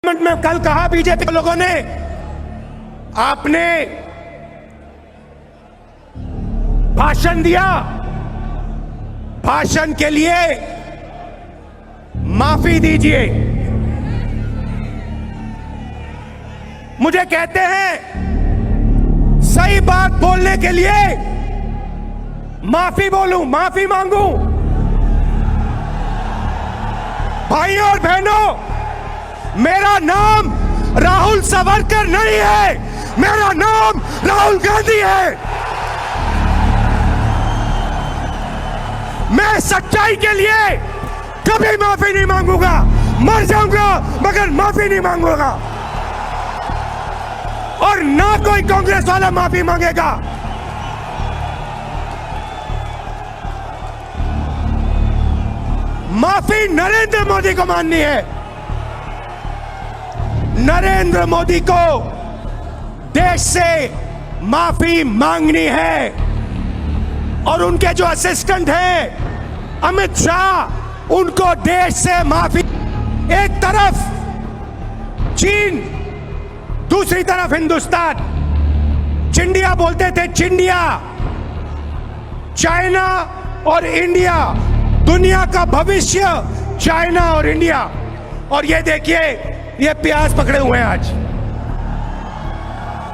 में कल कहा बीजेपी लोगों ने, आपने भाषण दिया, भाषण के लिए माफी दीजिए। मुझे कहते हैं सही बात बोलने के लिए माफी बोलूं, माफी मांगूं। भाइयों और बहनों, मेरा नाम राहुल सावरकर नहीं है, मेरा नाम राहुल गांधी है। मैं सच्चाई के लिए कभी माफी नहीं मांगूंगा, मर जाऊंगा मगर माफी नहीं मांगूंगा, और ना कोई कांग्रेस वाला माफी मांगेगा। माफी नरेंद्र मोदी को माननी है। नरेंद्र मोदी को देश से माफी मांगनी है, और उनके जो असिस्टेंट हैं अमित शाह, उनको देश से माफी। एक तरफ चीन, दूसरी तरफ हिंदुस्तान। चिंडिया बोलते थे, चिंडिया। चाइना और इंडिया, दुनिया का भविष्य चाइना और इंडिया। और ये देखिए, ये प्याज पकड़े हुए हैं आज,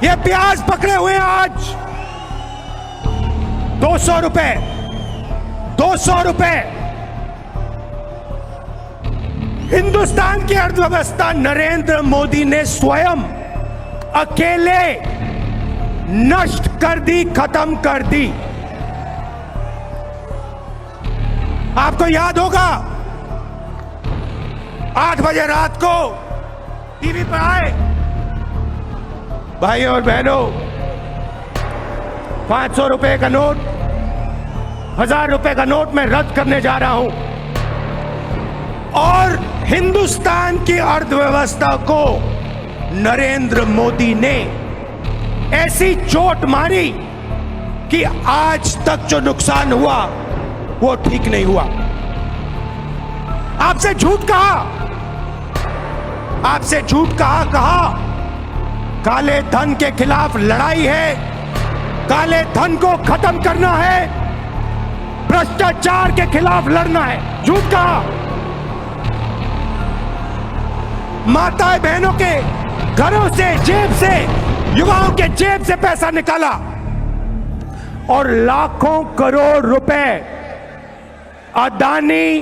ये प्याज पकड़े हुए हैं आज 200 रुपए, 200 रुपए। हिंदुस्तान की अर्थव्यवस्था नरेंद्र मोदी ने स्वयं अकेले नष्ट कर दी, खत्म कर दी। आपको याद होगा 8 बजे रात को टीवी पर आए, भाइयों और बहनों, 500 रुपए का नोट, 1000 रुपए का नोट मैं रद्द करने जा रहा हूं। और हिंदुस्तान की अर्थव्यवस्था को नरेंद्र मोदी ने ऐसी चोट मारी कि आज तक जो नुकसान हुआ वो ठीक नहीं हुआ। आपसे झूठ कहा, आपसे झूठ कहा काले धन के खिलाफ लड़ाई है, काले धन को खत्म करना है, भ्रष्टाचार के खिलाफ लड़ना है। झूठ कहा। माताएं बहनों के घरों से, जेब से, युवाओं के जेब से पैसा निकाला और लाखों करोड़ रुपए अदानी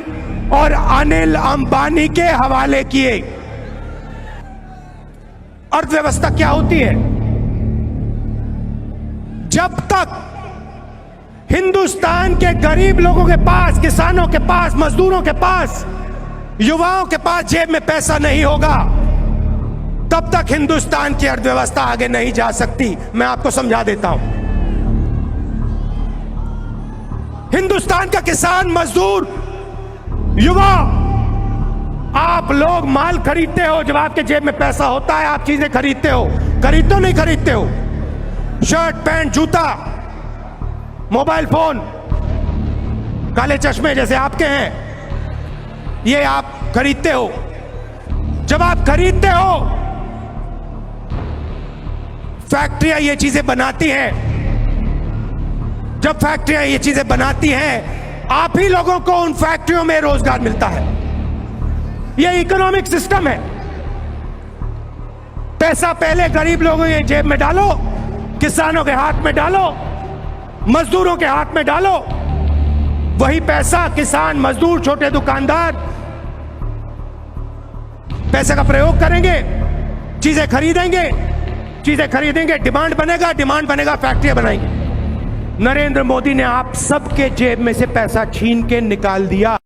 और अनिल अंबानी के हवाले किए। अर्थव्यवस्था क्या होती है? जब तक हिंदुस्तान के गरीब लोगों के पास, किसानों के पास, मजदूरों के पास, युवाओं के पास जेब में पैसा नहीं होगा, तब तक हिंदुस्तान की अर्थव्यवस्था आगे नहीं जा सकती। मैं आपको समझा देता हूं। हिंदुस्तान का किसान, मजदूर, युवा, आप लोग माल खरीदते हो, जब आपके जेब में पैसा होता है आप चीजें खरीदते हो। खरीदते हो नहीं खरीदते हो? शर्ट, पैंट, जूता, मोबाइल फोन, काले चश्मे जैसे आपके हैं, ये आप खरीदते हो। जब आप खरीदते हो, फैक्ट्रियां ये चीजें बनाती हैं। जब फैक्ट्रियां ये चीजें बनाती हैं, आप ही लोगों को उन फैक्ट्रियों में रोजगार मिलता है। ये इकोनॉमिक सिस्टम है। पैसा पहले गरीब लोगों के जेब में डालो, किसानों के हाथ में डालो, मजदूरों के हाथ में डालो। वही पैसा किसान, मजदूर, छोटे दुकानदार पैसे का प्रयोग करेंगे, चीजें खरीदेंगे, चीजें खरीदेंगे, डिमांड बनेगा, डिमांड बनेगा, फैक्ट्रियां बनाएंगे। नरेंद्र मोदी ने आप सबके जेब में से पैसा छीन के निकाल दिया।